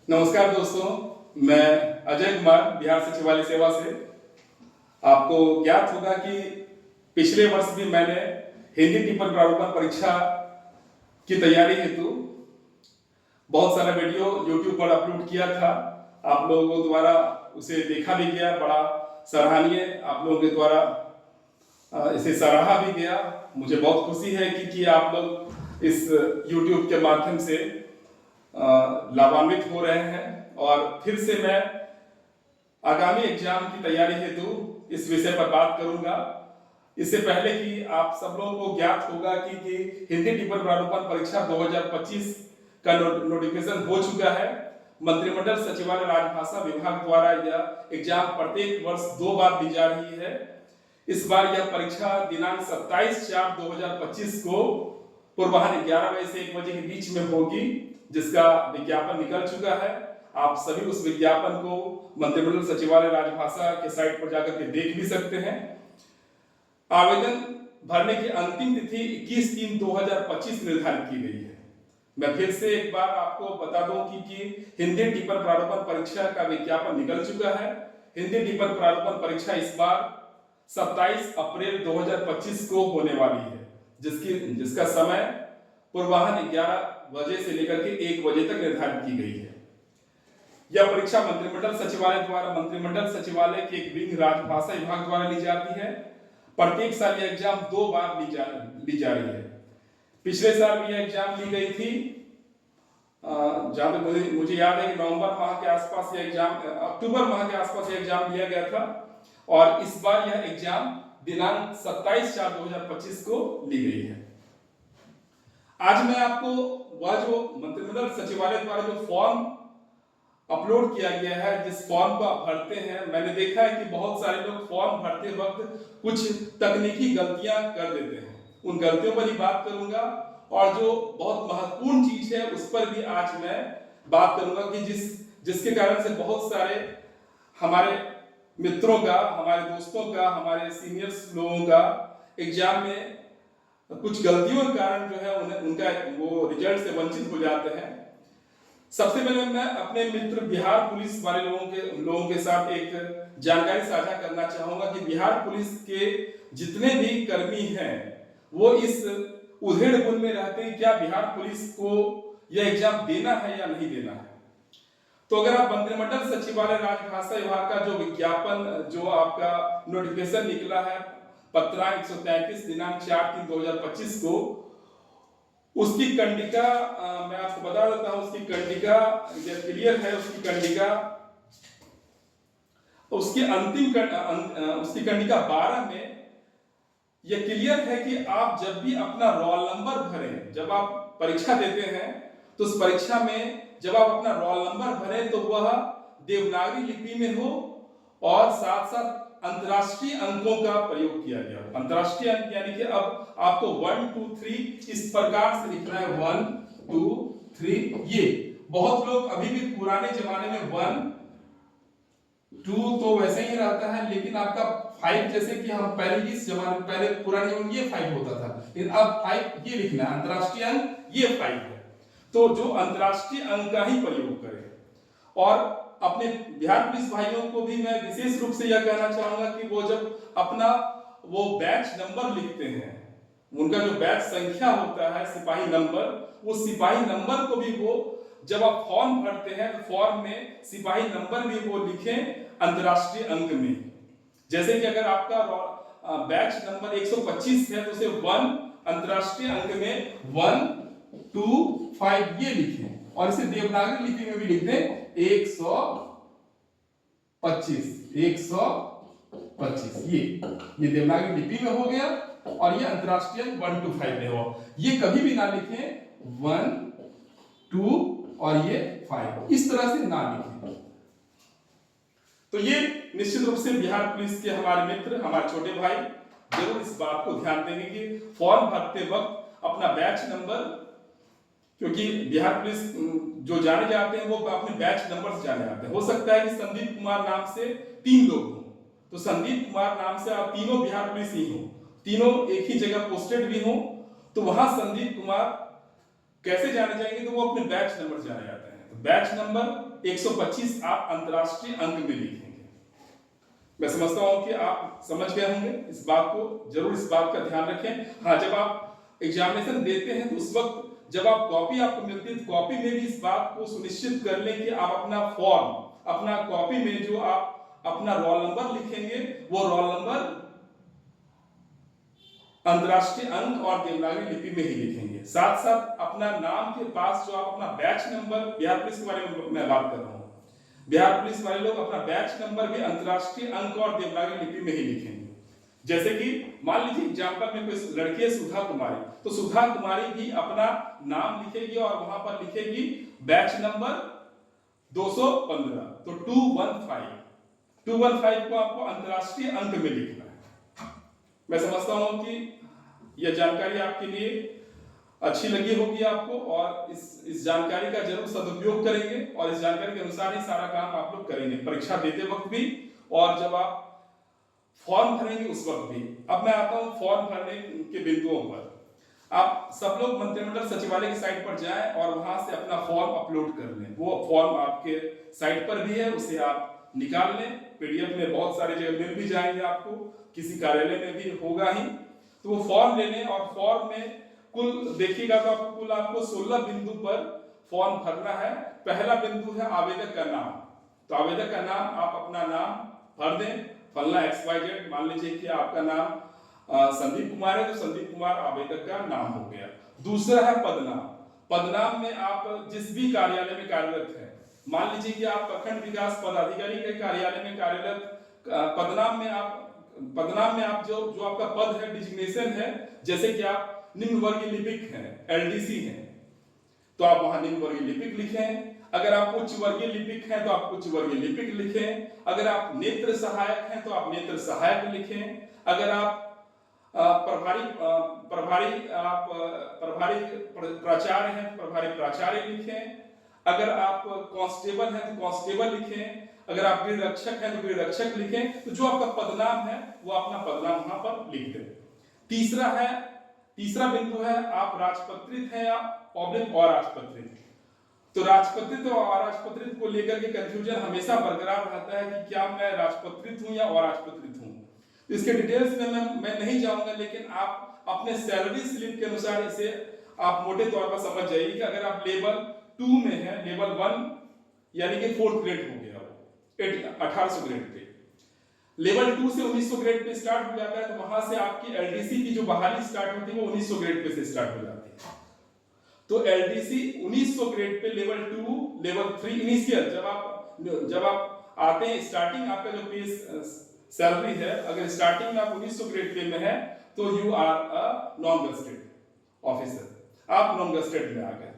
नमस्कार दोस्तों, मैं अजय कुमार बिहार सचिवालय सेवा से। आपको ज्ञात होगा कि पिछले वर्ष भी मैंने हिंदी टिप्पण प्रारूपण परीक्षा की तैयारी हेतु बहुत सारा वीडियो YouTube पर अपलोड किया था। आप लोगों द्वारा उसे देखा भी गया, बड़ा सराहनीय आप लोगों के द्वारा इसे सराहा भी गया। मुझे बहुत खुशी है कि आप लोग इस YouTube के माध्यम से लाभान्वित हो रहे हैं। और फिर से मैं आगामी एग्जाम की तैयारी हेतु इस विषय पर बात करूंगा। इससे पहले कि आप सब लोगों को ज्ञात होगा कि हिंदी टिप्पण प्रारूपण परीक्षा 2025 का नोटिफिकेशन हो चुका है। मंत्रिमंडल सचिवालय राजभाषा विभाग द्वारा यह एग्जाम प्रत्येक वर्ष 2 बार दी जा रही है। इस बार यह परीक्षा दिनांक 27/4/2025 को पूर्वाह्न 11 बजे से 1 बजे के बीच में होगी, जिसका विज्ञापन निकल चुका है। आप सभी उस विज्ञापन को मंत्रिमंडल सचिवालय राजभाषा के साइट पर जाकर के देख भी सकते हैं। आवेदन भरने की अंतिम तिथि 21/3/2025 निर्धारित की गई है। मैं फिर से एक बार आपको बता दूं कि हिंदी टिप्पण प्रारूपण परीक्षा का विज्ञापन निकल चुका है। हिंदी टिप्पण प्रारूपण परीक्षा इस बार 27 अप्रैल 2025 को होने वाली है, जिसका समय पूर्वाह्न 11 बजे से लेकर के 1 बजे तक निर्धारित की गई है। यह परीक्षा मंत्रिमंडल सचिवालय द्वारा मंत्रिमंडल सचिवालय के एक विंग राजभाषा विभाग द्वारा ली जाती है। प्रत्येक साल यह एग्जाम 2 बार ली जा रही है। पिछले साल भी यह एग्जाम ली गई थी, जहां तक मुझे याद है कि नवंबर माह के आसपास यह एग्जाम, अक्टूबर माह के आसपास यह एग्जाम लिया गया था। और इस बार यह एग्जाम दिनांक 27/4/2025 को ली गई है। आज मैं आपको वह जो मंत्रिमंडल सचिवालय द्वारा जो फॉर्म अपलोड किया गया है, जिस फॉर्म को आप भरते हैं, मैंने देखा है कि बहुत सारे लोग फॉर्म भरते वक्त कुछ तकनीकी गलतियां कर देते हैं। उन गलतियों पर ही बात करूंगा और जो बहुत महत्वपूर्ण चीज है उस पर भी आज मैं बात करूंगा कि जिसके कारण से बहुत सारे हमारे मित्रों का, हमारे दोस्तों का, हमारे सीनियर्स लोगों का एग्जाम में कुछ गलतियों के कारण जो है उनका वो रिजल्ट से वंचित हो जाते हैं। सबसे पहले मैं अपने मित्र बिहार पुलिस वाले लोगों के साथ एक जानकारी साझा करना चाहूंगा कि बिहार पुलिस के जितने भी कर्मी हैं वो इस उधेड़-बुन में रहते हैं क्या बिहार पुलिस को यह एग्जाम देना है या नहीं देना है। तो अगर आप मंत्रिमंडल सचिवालय राजभाषा विभाग का जो विज्ञापन, जो आपका नोटिफिकेशन निकला है पत्रा 133 दिनांक 4/3/2025 को, उसकी कंडिका मैं आपको बता देता हूं। उसकी कंडिका जब क्लियर है, उसकी कंडिका उसकी उसकी कंडिका 12 में यह क्लियर है कि आप जब भी अपना रोल नंबर भरें, जब आप परीक्षा देते हैं तो उस परीक्षा में जब आप अपना रोल नंबर भरें तो वह देवनागरी लिपि में हो और साथ साथ अंतरराष्ट्रीय अंकों का प्रयोग किया गया। अंतरराष्ट्रीय अंक यानी कि अब आपको 1 2 3 इस प्रकार से लिखना है। 1 2 3। ये बहुत लोग अभी भी पुराने जमाने में 1 2 तो वैसे ही रहता है, लेकिन आपका 5 जैसे कि हम पहले इस जमाने में, पहले पुराने जमाने में ये 5 होता था, लेकिन अब 5 ये लिखना है। अंतरराष्ट्रीय अंक ये 5 है, तो जो अंतरराष्ट्रीय अंक का ही प्रयोग करें। और अपने बिहार पुलिस भाइयों को भी मैं विशेष रूप से यह कहना चाहूंगा कि वो जब अपना वो बैच नंबर लिखते हैं, उनका जो बैच संख्या होता है, सिपाही नंबर, उस सिपाही नंबर को भी वो जब आप फॉर्म भरते हैं तो फॉर्म में सिपाही नंबर भी वो लिखें अंतरराष्ट्रीय अंक में। जैसे कि अगर आपका बैच नंबर 125 है तो उसे 1 अंतरराष्ट्रीय अंक में 1 2 5 ये लिखें, और इसे देवनागरी लिपि में भी लिख दें 125 ये देवनागरी लिपि में हो गया। और ये अंतरराष्ट्रीय 1 to 5 में हो। ये कभी भी ना लिखें 1 2 और ये 5, इस तरह से ना लिखें। तो ये निश्चित रूप से बिहार पुलिस के हमारे मित्र, हमारे छोटे भाई जरूर इस बात को ध्यान देंगे कि फॉर्म भरते वक्त अपना बैच नंबर, क्योंकि बिहार पुलिस जो जाने जाते हैं वो अपने बैच नंबर से जाने जाते हैं। हो सकता है कि संदीप कुमार नाम से 3 लोग हों, तो संदीप कुमार नाम से आप तीनों बिहार पुलिस ही हो, तीनों एक ही जगह पोस्टेड भी हो, तो वहां संदीप कुमार कैसे जाने जाएंगे, तो वो अपने बैच नंबर से जाने जाते हैं। तो बैच नंबर 125 आप अंतरराष्ट्रीय अंक में लिखेंगे। मैं समझता हूं कि आप समझ गए होंगे इस बात को, जरूर इस बात का ध्यान रखें। हाँ, जब आप एग्जामिनेशन देते हैं तो उस वक्त जब आप कॉपी आपको मिलती है तो कॉपी में भी इस बात को सुनिश्चित कर लें कि आप अपना फॉर्म, अपना कॉपी में जो आप अपना रोल नंबर लिखेंगे वो रोल नंबर अंतरराष्ट्रीय अंक और देवनागरी लिपि में ही लिखेंगे। साथ साथ अपना नाम के पास जो आप अपना बैच नंबर, बिहार पुलिस के बारे में मैं बात कर रहा हूं, बिहार पुलिस वाले लोग अपना बैच नंबर भी अंतरराष्ट्रीय अंक और देवनागरी लिपि में ही लिखेंगे। जैसे कि मान लीजिए एग्जाम्पल में कोई लड़की है सुधा कुमारी, तो सुधा कुमारी भी अपना नाम लिखेगी और वहां पर लिखेगी बैच नंबर 215, तो 215 को आपको अंतरराष्ट्रीय अंक में लिखना है। मैं समझता हूं कि यह जानकारी आपके लिए अच्छी लगी होगी आपको, और इस जानकारी का जरूर सदुपयोग करेंगे और इस जानकारी के अनुसार ही सारा काम आप लोग करेंगे, परीक्षा देते वक्त भी और जब आप फॉर्म भरेंगे उस वक्त भी। अब मैं आता हूं फॉर्म भरने के बिंदुओं पर। आप सब लोग मंत्रिमंडल सचिवालय की साइट पर जाएं और वहां से अपना फॉर्म अपलोड कर लें। वो फॉर्म आपके साइट पर भी है, उसे आप निकाल लें। पीडीएफ में बहुत सारे जगह मिल भी जाएंगे आपको, किसी कार्यालय में भी होगा ही, तो वो फॉर्म ले लें। और फॉर्म में कुल देखिएगा तो आपको 16 बिंदु पर फॉर्म भरना है। पहला बिंदु है आवेदक का नाम, तो आवेदक का नाम आप अपना नाम भर दें, फलना XYZ। मान लीजिए कि आपका नाम संदीप कुमार है, तो संदीप कुमार आवेदक का नाम हो गया। दूसरा है पदनाम। पदनाम में आप जिस भी कार्यालय में कार्यरत हैं, मान लीजिए कि आप प्रखंड विकास पदाधिकारी के कार्यालय में कार्यरत, पदनाम में आप जो आपका पद है, डिजिग्नेशन है, जैसे कि आप निम्न वर्गीय लिपिक हैं, LDC हैं, तो आप वहां निम्न वर्गीय लिपिक लिखें। अगर आप उच्च वर्गीय लिपिक हैं तो आप उच्च वर्गीय लिपिक लिखें। अगर आप नेत्र सहायक हैं तो आप नेत्र सहायक लिखें। अगर आप प्रभारी प्राचार्य हैं तो प्रभारी प्राचार्य लिखें। अगर आप कांस्टेबल हैं तो कांस्टेबल लिखें। अगर आप गृह रक्षक हैं तो गृह रक्षक लिखें। तो जो आपका पदनाम है वो अपना पदनाम वहां पर लिख दें। तीसरा बिंदु है आप राजपत्रित हैं या अराजपत्रित। तो राजपत्रित और अराजपत्रित को लेकर के कंफ्यूजन हमेशा बरकरार रहता है कि क्या मैं राजपत्रित हूं या अराजपत्रित हूं। इसके डिटेल्स में मैं नहीं जाऊंगा, लेकिन आप अपने सैलरी स्लिप के अनुसार इसे आप मोटे तौर पर समझ जाइए कि अगर आप लेवल 2 में है, लेवल 1 यानी कि 4th ग्रेड हो गया, वो 1800 ग्रेड पे, लेवल 2 से 1900 ग्रेड पे स्टार्ट हो जाता है, तो वहां से आपकी LDC की जो बहाली स्टार्ट होती है वो 1900 ग्रेड पे से स्टार्ट हो जाती है। तो LDC 1900 grade pay level 2, level 3 initial जब आप आते हैं, स्टार्टिंग आपका जो पे सैलरी है, अगर स्टार्टिंग में आप 1900 ग्रेड पे में है तो you are a non gazetted officer, आप नॉन गजेटेड में आ गए।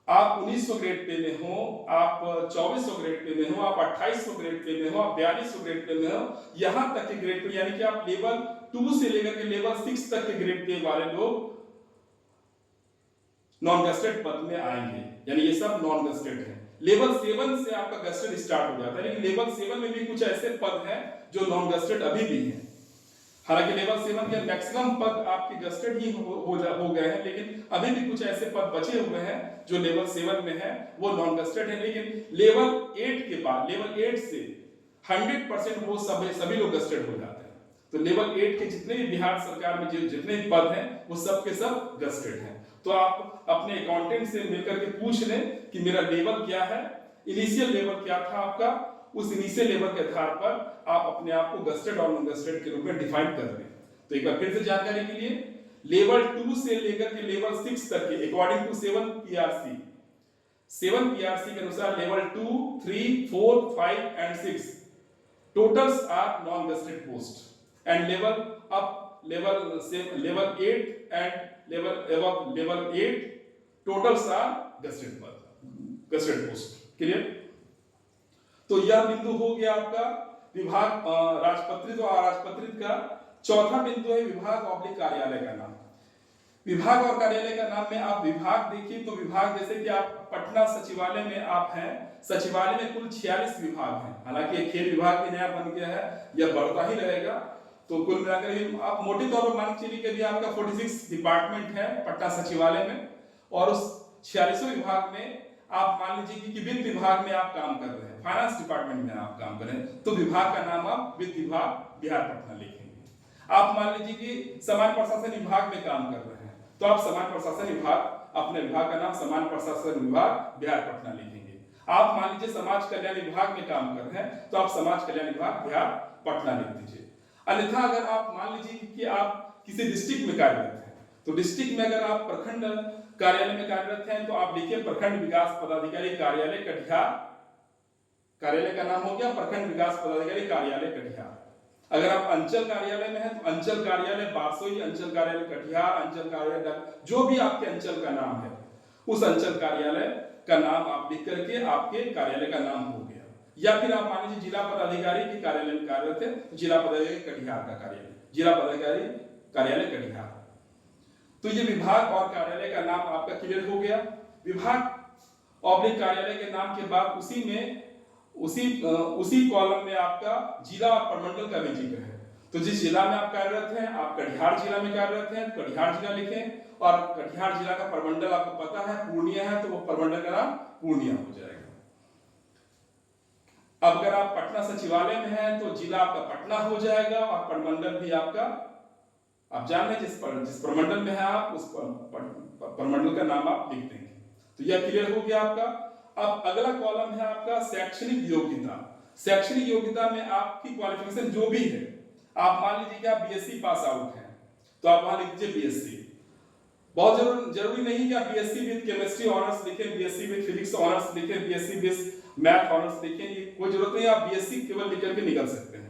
आप 1900 ग्रेड पे में हो, आप 2400 ग्रेड पे में हो, आप 2800 ग्रेड पे में हो, आप 4200 ग्रेड पे में हो, यहां तक के ग्रेड पे, यानी कि आप लेवल 2 से लेकर के लेवल 6 तक के ग्रेड पे वाले लोग नॉन गजेटेड पद में आएंगे, यानी ये सब नॉन गजेटेड हैं। लेवल 7 से आपका गजेटेड स्टार्ट हो जाता है, लेकिन लेवल 7 में भी कुछ ऐसे पद हैं जो नॉन गजेटेड अभी भी हैं। हालांकि लेवल 7 के मैक्सिमम पद आपके गजेटेड ही हो गए हैं, लेकिन अभी भी कुछ ऐसे पद बचे हुए हैं जो लेवल 7 में है, वो नॉन गजेटेड है। लेकिन लेवल 8 के बाद, लेवल 8 से 100% वो सभी लोग गजेटेड हो जाते हैं। तो लेवल 8 के जितने भी बिहार सरकार में जितने भी पद हैं वो सब के सब गजेटेड हैं। तो आप अपने अकाउंटेंट से मिलकर के पूछ लें कि मेरा लेवल क्या है, इनिशियल लेवल क्या था आपका, उस इनिशियल लेवल के आधार पर आप अपने आप को गजेटेड और नॉन गजेटेड के रूप में डिफाइन कर दें। तो एक बार फिर से जानकारी के लिए, लेवल 2 से लेकर के लेवल 6 तक के अकॉर्डिंग टू 7 PRC के अनुसार level 2, 3, 4, 5 and 6 totals are non gazetted post, and level 8 and level 8 totals are gazette post। Clear? तो यह बिंदु हो गया आपका विभाग राजपत्रित और अराजपत्रित का। चौथा बिंदु है विभाग और कार्यालय का नाम। विभाग और कार्यालय का नाम में आप विभाग देखिए तो विभाग, जैसे कि आप पटना सचिवालय में आप हैं, सचिवालय में कुल 46 विभाग हैं। हालांकि खेल विभाग भी नया बन गया है, यह बढ़ता ही रहेगा। तो कुल मिलाकर आप मोटे तौर पर मान चलिए कि अभी आपका 46 डिपार्टमेंट है पटना सचिवालय में, और उस 46 विभाग में आप मान लीजिए कि वित्त विभाग में आप काम कर रहे हैं, फाइनेंस डिपार्टमेंट में आप काम कर रहे हैं, तो विभाग का नाम आप वित्त विभाग बिहार पटना लिखेंगे। आप मान लीजिए कि सामान्य प्रशासन विभाग में काम कर रहे हैं, तो आप सामान्य प्रशासन विभाग, अपने विभाग का नाम सामान्य प्रशासन विभाग बिहार पटना लिखेंगे। आप मान लीजिए समाज कल्याण विभाग में काम कर रहे हैं, तो आप समाज कल्याण विभाग बिहार पटना लिख दीजिए। अन्यथा अगर आप मान लीजिए कि आप किसी डिस्ट्रिक्ट में कार्यरत हैं, तो डिस्ट्रिक्ट में अगर आप प्रखंड कार्यालय में कार्यरत हैं, तो आप लिखिए प्रखंड विकास पदाधिकारी कार्यालय कटिहार। कार्यालय का नाम हो गया प्रखंड विकास पदाधिकारी कार्यालय कटिहार। अगर आप अंचल कार्यालय में हैं, तो अंचल कार्यालय बारसोई, अंचल कार्यालय कटिहार, अंचल कार्यालय जो भी आपके अंचल का नाम है, उस अंचल कार्यालय का नाम आप लिख करके आपके कार्यालय का नाम हो गया। या फिर आप मान लीजिए जिला पदाधिकारी के कार्यालय में कार्यरत है, तो जिला पदाधिकारी कटिहार का कार्यालय, जिला पदाधिकारी कार्यालय कटिहार। तो ये विभाग और कार्यालय का नाम आपका क्लियर हो गया। विभाग ऑब्लिक कार्यालय के नाम के बाद उसी कॉलम में आपका जिला और प्रमंडल का भी जिक्र है। तो जिस जिला में आप कार्यरत हैं, आप कटिहार जिला में कार्यरत हैं, कटिहार जिला लिखें, और कटिहार जिला का प्रमंडल आपको पता है पूर्णिया है, तो वो प्रमंडल का नाम पूर्णिया हो जाएगा। अब अगर आप पटना सचिवालय में हैं, तो जिला आपका पटना हो जाएगा और प्रमंडल भी आपका, आप जान रहे जिस प्रमंडल में है आप उस प्रमंडल का नाम आप लिख देंगे। तो यह क्लियर हो गया आपका। अब अगला कॉलम है आपका शैक्षणिक योग्यता। शैक्षणिक योग्यता में आपकी क्वालिफिकेशन जो भी है, आप मान लीजिए कि आप बीएससी पास आउट हैं, तो आप वहां लिख दीजिए बीएससी। बहुत जरूरी नहीं कि आप बीएससी विद केमिस्ट्री ऑनर्स लिखें, बीएससी विद फिजिक्स ऑनर्स लिखें, बीएससी विद मैथ ऑनर्स लिखें, ये कोई जरूरत नहीं। आप बीएससी केवल लिख करके निकल सकते हैं।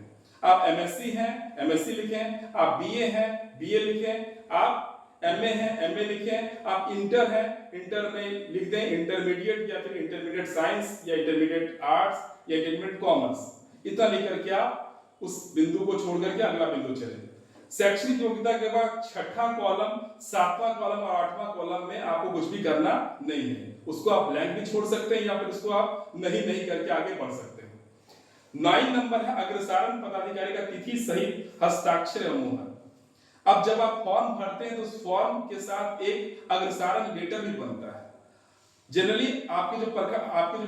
आप एमएससी हैं, एमएससी लिखें, आप बीए हैं, बीए लिखें, आप एमए हैं, एमए लिखें, आप इंटर हैं, इंटर में लिख दें इंटरमीडिएट, या फिर इंटरमीडिएट साइंस, या इंटरमीडिएट आर्ट्स, या इंटरमीडिएट कॉमर्स। इतना लिख करके आप उस बिंदु को छोड़ करके अगला बिंदु चलें। शैक्षणिक योग्यता के बाद छठा कॉलम, सातवां कॉलम और आठवां कॉलम में आपको कुछ भी करना नहीं है। उसको आप ब्लैंक भी छोड़ सकते हैं, या फिर उसको आप नहीं करके आगे बढ़ सकते हैं। 9 नंबर है अग्रसारण पदाधिकारी का तिथि सहित हस्ताक्षर एवं मुहर। अब जब आप फॉर्म भरते हैं, तो उस फॉर्म के साथ एक अग्रसारण लेटर भी बनता है। जनरली आपके जो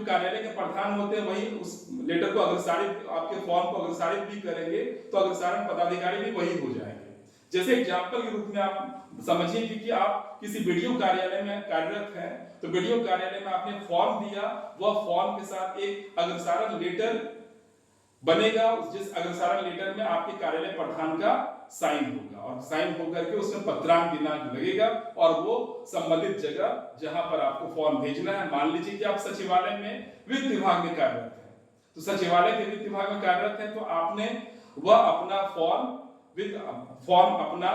कार्यालय के प्रधान होते हैं, वही उस लेटर को अग्रसारित, आपके फॉर्म को अग्रसारित भी करेंगे, तो अग्रसारण पदाधिकारी भी वही हो जाएंगे। जैसे एग्जांपल के रूप में आप समझिए कि आप किसी वीडियो कार्यालय में कार्यरत हैं, तो वीडियो कार्यालय में आपने फॉर्म दिया, वह फॉर्म के साथ एक अग्रसारण लेटर बनेगा, जिस अग्रसारण लेटर में आपके कार्यालय प्रधान का साइन होगा, और साइन होकर के उसमें पत्रांक दिनांक लगेगा, और वो संबंधित जगह जहां पर आपको फॉर्म भेजना है, मान लीजिए कि आप सचिवालय में वित्त विभाग में कार्यरत हैं, तो सचिवालय के वित्त विभाग में कार्यरत हैं, तो आपने वह अपना फॉर्म अपना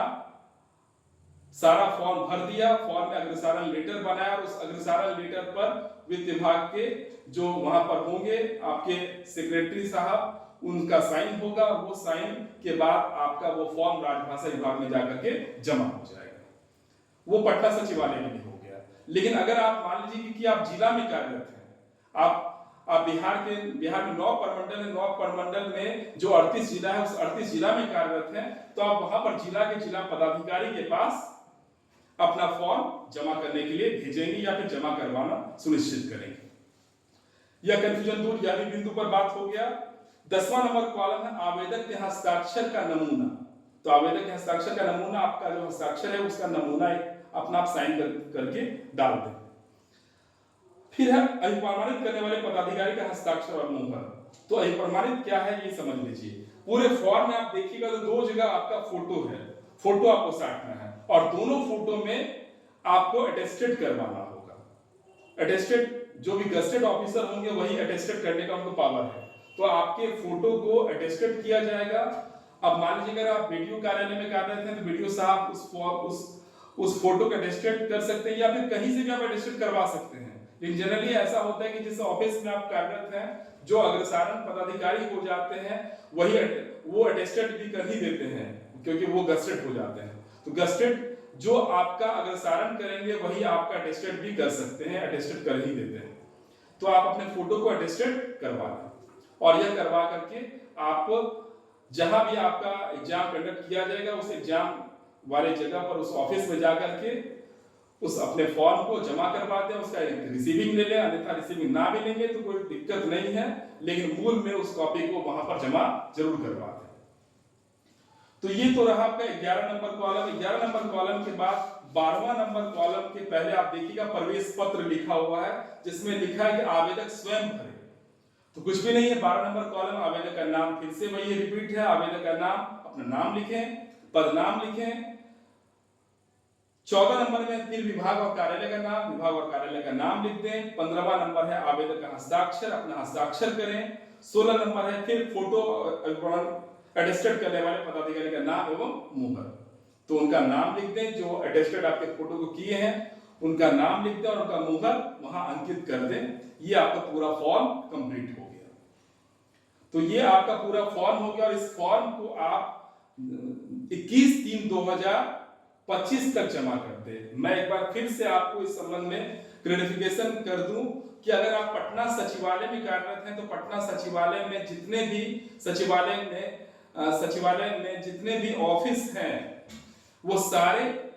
सारा फॉर्म भर दिया, फॉर्म में अग्रसारण लेटर बनाया, और उस अग्रसारण लेटर पर वित्त विभाग के जो वहां पर होंगे आपके सेक्रेटरी साहब, उनका साइन होगा, और वो साइन के बाद आपका वो फॉर्म राजभाषा विभाग में जाकर के जमा हो जाएगा। वो पटना सचिवालय के लिए हो गया। लेकिन अगर आप मान लीजिए कि आप जिला में कार्यरत हैं, आप बिहार में 9 प्रमंडल है, 9 प्रमंडल में जो 38 जिला है, उस 38 जिला में कार्यरत हैं, तो आप वहां पर जिला के जिला पदाधिकारी के पास अपना फॉर्म जमा करने के लिए भेजेंगे, या फिर जमा करवाना सुनिश्चित करेंगे। यह कंफ्यूजन दूर, यह भी बिंदु पर बात हो गया। 10वां नंबर कॉलम है आवेदक के हस्ताक्षर का नमूना। तो आवेदक के हस्ताक्षर का नमूना, आपका जो हस्ताक्षर है उसका नमूना अपना आप साइन करके डाल दें। फिर है अभिप्रमाणित करने वाले पदाधिकारी का हस्ताक्षर और मुहर। तो अभिप्रमाणित क्या है ये समझ लीजिए। पूरे फॉर्म में आप देखिएगा तो 2 जगह आपका फोटो है, फोटो आपको साटना है, और दोनों फोटो में आपको अटेस्टेड करवाना होगा। अटेस्टेड जो भी गजेटेड ऑफिसर होंगे वही अटेस्टेड करने का उनको पावर है, तो आपके फोटो को अटेस्टेड किया जाएगा। अब मान लीजिए अगर आप वीडियो कार्यालय में कार्यरत हैं, तो वीडियो साहब उस फोटो का अटेस्टेड कर सकते हैं, या फिर कहीं से भी आप अटेस्टेड करवा सकते हैं। लेकिन जनरली ऐसा होता है कि जिस ऑफिस में आप कार्यरत हैं, जो अग्रसारण पदाधिकारी हो जाते हैं, वही वो अटेस्टेड भी कर ही देते हैं, क्योंकि वो गजेटेड हो जाते हैं। तो गजेटेड जो आपका अग्रसारण करेंगे वही आपका अटेस्टेड भी कर सकते हैं, अटेस्टेड कर ही देते हैं। तो आप अपने फोटो को अटेस्टेड करवा लें, और यह करवा करके आप जहां भी आपका एग्जाम कंडक्ट किया जाएगा, उस एग्जाम वाले जगह पर उस ऑफिस में जाकर के उस अपने फॉर्म को जमा करवा दें, उसका एक रिसीविंग ले लें, अन्यथा रिसीविंग ना भी लेंगे तो कोई दिक्कत नहीं है, लेकिन मूल में उस कॉपी को वहां पर जमा जरूर करवा दें। तो ये तो रहा आपका 11 नंबर कॉलम। 11 नंबर कॉलम के बाद 12वां नंबर कॉलम के पहले आप देखिएगा प्रवेश पत्र लिखा हुआ है, जिसमें लिखा है कि आवेदक स्वयं भरे। तो कुछ भी नहीं है। 12 नंबर कॉलम, आवेदक का नाम फिर से वही रिपीट है, आवेदक का नाम, अपना नाम लिखें, पद नाम लिखें। 14 नंबर में फिर विभाग और कार्यालय का नाम, विभाग और कार्यालय का नाम लिख दें। 15वां नंबर है आवेदक का हस्ताक्षर, अपना हस्ताक्षर करें। 16 नंबर है फिर फोटो अटेस्टेड करने वाले पदाधिकारी का नाम एवं मुहर, तो उनका नाम लिख दें। जो अटेस्टेड आपके फोटो को किए हैं उनका नाम लिख दें और उनका मुहर वहां अंकित कर दें। ये आपका पूरा फॉर्म कंप्लीट हो गया। तो ये आपका पूरा फॉर्म हो गया और इस फॉर्म को आप 21/3/2025 तक जमा करते हैं। मैं एक बार फिर से आपको इस संबंध में क्लैरिफिकेशन कर दूं कि अगर आप पटना सचिवालय में कार्यरत हैं तो पटना सचिवालय में जितने भी सचिवालय में जितने भी ऑफिस हैं वो सारे,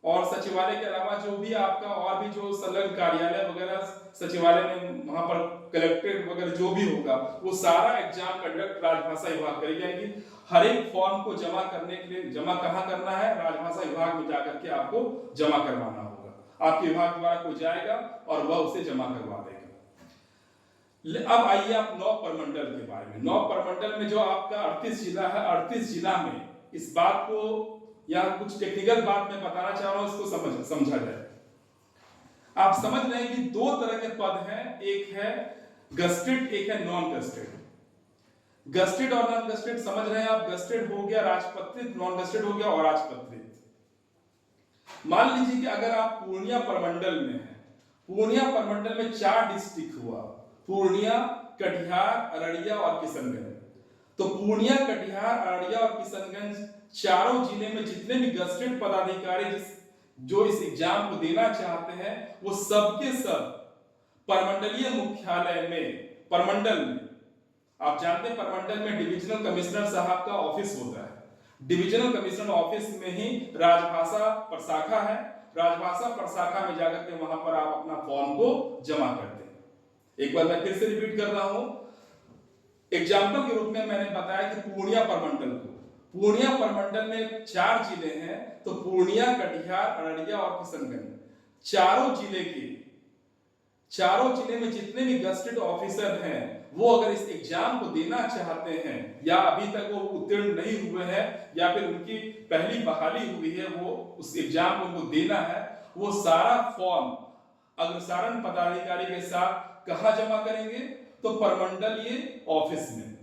और सचिवालय के अलावा जो भी आपका और भी जो संलग्न कार्यालय वगैरह सचिवालय में वहां पर कलेक्ट्रेट वगैरह जो भी होगा वो सारा एग्जाम कंडक्ट राजभाषा विभाग करेगा। यानी हर एक फॉर्म को जमा करने के लिए जमा कहाँ करना है, राजभाषा विभाग में जाकर के आपको जमा करवाना होगा। आपके विभाग द्वारा कोई जाएगा और वह उसे जमा करवा देगा। अब आइए आप 9 प्रमंडल के बारे में। 9 प्रमंडल में जो आपका 38 जिला है, 38 जिला में इस बात को यहाँ कुछ टेक्निकल बात मैं बताना चाह रहा हूं, इसको समझा जाए। आप समझ रहे हैं कि 2 तरह के पद हैं, एक है गस्टेड, एक है नॉन गस्टेड। गस्टेड और नॉन गस्टेड समझ रहे हैं आप। गस्टेड हो गया राजपत्रित, नॉन गस्टेड हो गया अराजपत्रित। मान लीजिए कि अगर आप पूर्णिया प्रमंडल में हैं, पूर्णिया प्रमंडल में 4 डिस्ट्रिक्ट हुआ, पूर्णिया, कटिहार, अररिया और किशनगंज। तो पूर्णिया, कटिहार, अररिया और किशनगंज चारों जिले में जितने भी गस्टेड पदाधिकारी जो इस एग्जाम को देना चाहते हैं वो सबके सब प्रमंडलीय मुख्यालय में, प्रमंडल में, आप जानते हैं प्रमंडल में डिविजनल कमिश्नर साहब का ऑफिस होता है। डिविजनल कमिश्नर ऑफिस में ही राजभाषा प्रशाखा है। राजभाषा प्रशाखा में जाकर के वहां पर आप अपना फॉर्म को जमा करते हैं। एक बार मैं फिर से रिपीट कर रहा हूं। एग्जाम्पल के रूप में मैंने बताया कि पूर्णिया प्रमंडल को, पूर्णिया प्रमंडल में 4 जिले हैं, तो पूर्णिया, कटिहार, अररिया और किशनगंज चारों जिले में जितने भी गस्टेड ऑफिसर हैं वो अगर इस एग्जाम को देना चाहते हैं या अभी तक वो उत्तीर्ण नहीं हुए हैं या फिर उनकी पहली बहाली हुई है, वो उस एग्जाम को उनको देना है, वो सारा फॉर्म अग्रसारण पदाधिकारी के साथ कहां जमा करेंगे, तो प्रमंडलीय ऑफिस में।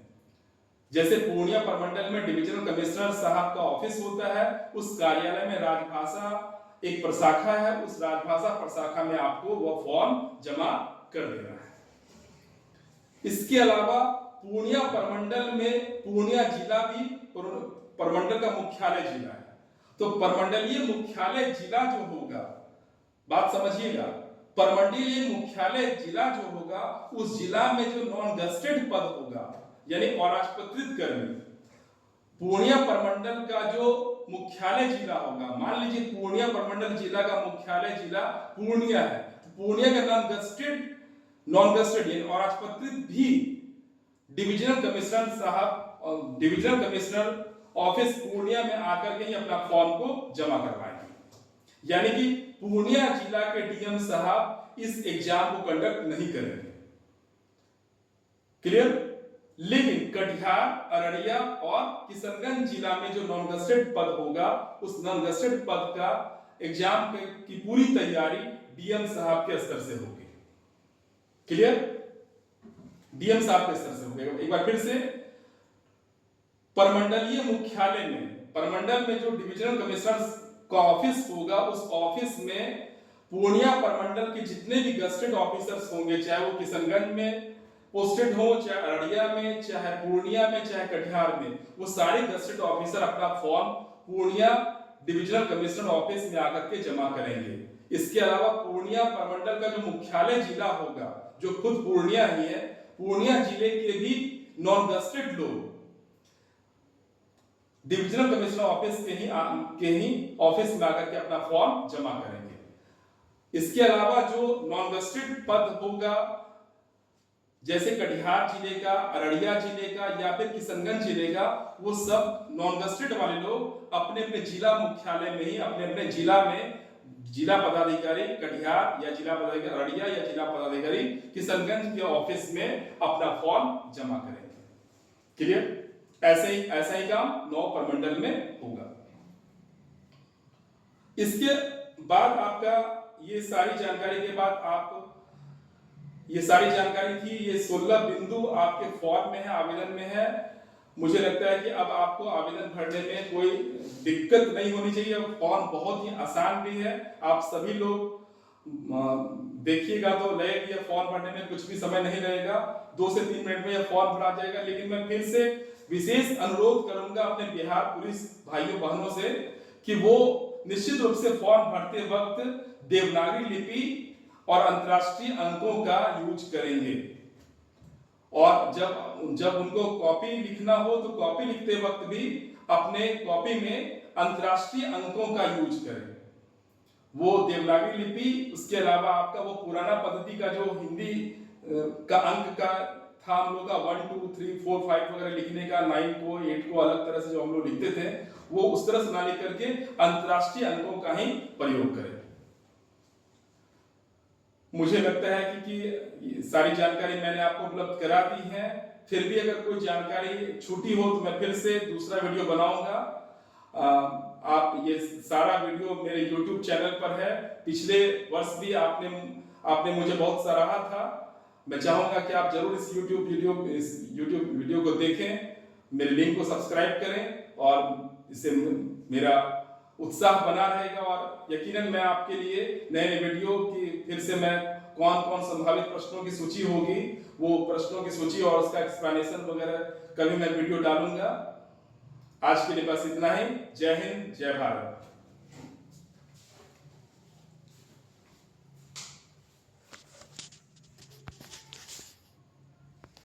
जैसे पूर्णिया प्रमंडल में डिविजनल कमिश्नर साहब का ऑफिस होता है, उस कार्यालय में राजभाषा एक प्रशाखा है, उस राजभाषा प्रशाखा में आपको वह फॉर्म जमा कर देना है। इसके अलावा पूर्णिया प्रमंडल में पूर्णिया जिला भी प्रमंडल का मुख्यालय जिला है, तो प्रमंडलीय मुख्यालय जिला जो होगा, बात समझिएगा, प्रमंडलीय मुख्यालय जिला जो होगा उस जिला में जो नॉन गस्टेड पद होगा यानी अराजपत्रित कर्मी, पूर्णिया प्रमंडल का जो मुख्यालय जिला होगा, मान लीजिए पूर्णिया प्रमंडल जिला का मुख्यालय जिला पूर्णिया है, पूर्णिया का नॉन गस्टेड यानी अराजपत्रित भी डिविजनल कमिश्नर साहब, डिविजनल कमिश्नर ऑफिस पूर्णिया में आकर के ही अपना फॉर्म को जमा करवाएंगे। यानी कि पूर्णिया जिला के डीएम साहब इस एग्जाम को कंडक्ट नहीं करेंगे। क्लियर? लेकिन कटिहार, अररिया और किशनगंज जिला में जो नॉन गस्टेड पद होगा उस नॉन गस्टेड पद का एग्जाम की पूरी तैयारी डीएम साहब के स्तर से होगी। क्लियर? डीएम साहब के स्तर से होगी। एक बार फिर से, प्रमंडलीय मुख्यालय में, प्रमंडल में जो डिविजनल कमिश्नर का ऑफिस होगा उस ऑफिस में पूर्णिया प्रमंडल के जितने भी गस्टेड ऑफिसर्स होंगे, चाहे वो किशनगंज में पोस्टेड हो, चाहे अररिया में, चाहे पूर्णिया में, चाहे कटिहार में, वो सारे गस्टेड ऑफिसर अपना form Purnia divisional commissioner office में आकर के जमा करेंगे। इसके अलावा पूर्णिया प्रमंडल का जो मुख्यालय जिला होगा, जो खुद पूर्णिया ही है, पूर्णिया जिले के भी नॉन गस्टेड लोग डिविजनल कमिश्नर ऑफिस के ही ऑफिस में आकर के अपना फॉर्म जमा करेंगे। इसके अलावा जो नॉन गस्टेड पद होगा, जैसे कटिहार जिले का, अररिया जिले का या फिर किशनगंज जिले का, वो सब नॉन गस्टेड वाले लोग अपने अपने जिला मुख्यालय में ही अपने अपने जिला में जिला पदाधिकारी कटिहार या जिला पदाधिकारी अररिया या जिला पदाधिकारी किशनगंज के ऑफिस में अपना फॉर्म जमा करेंगे। क्लियर? ऐसा ही काम 9 प्रमंडल में होगा। इसके बाद आपका ये सारी जानकारी के बाद आप ये सारी जानकारी थी, ये 16 बिंदु आपके फॉर्म में है, आवेदन में है। मुझे लगता है कि अब आपको आवेदन भरने में कोई दिक्कत नहीं होनी चाहिए। फॉर्म बहुत ही आसान भी है, आप सभी लोग देखिएगा तो लगेगा ये फॉर्म भरने में कुछ भी समय नहीं लगेगा, 2 से 3 मिनट में यह फॉर्म भरा जाएगा। लेकिन मैं फिर से विशेष अनुरोध करूंगा अपने बिहार पुलिस भाइयों बहनों से कि वो निश्चित रूप से फॉर्म भरते वक्त देवनागरी लिपि और अंतरराष्ट्रीय अंकों का यूज करेंगे। और जब उनको कॉपी लिखना हो तो कॉपी लिखते वक्त भी अपने कॉपी में अंतरराष्ट्रीय अंकों का यूज करें। वो देवनागरी लिपि, उसके अलावा आपका वो पुराना पद्धति का जो हिंदी का अंक का था हम लोग का 1 2 3 4 5 वगैरह लिखने का, 9 को 8 को अलग तरह से जो हम लोग लिखते थे, वो उस तरह से ना लिख करके अंतरराष्ट्रीय अंकों का ही प्रयोग करें। मुझे लगता है कि सारी जानकारी मैंने आपको उपलब्ध करा दी है। फिर भी अगर कोई जानकारी छूटी हो तो मैं फिर से दूसरा वीडियो बनाऊंगा। आप ये सारा वीडियो मेरे YouTube चैनल पर है। पिछले वर्ष भी आपने मुझे बहुत सराहा था। मैं चाहूंगा कि आप जरूर इस YouTube वीडियो को देखें, मेरे लिंक को सब्सक्राइब करें और इससे मेरा उत्साह बना रहेगा। और यकीनन मैं आपके लिए नए वीडियो की फिर से मैं कौन संभावित प्रश्नों की सूची होगी, वो प्रश्नों की सूची और उसका एक्सप्लेनेशन वगैरह कभी मैं वीडियो डालूंगा। आज के लिए बस इतना ही। जय हिंद, जय भारत।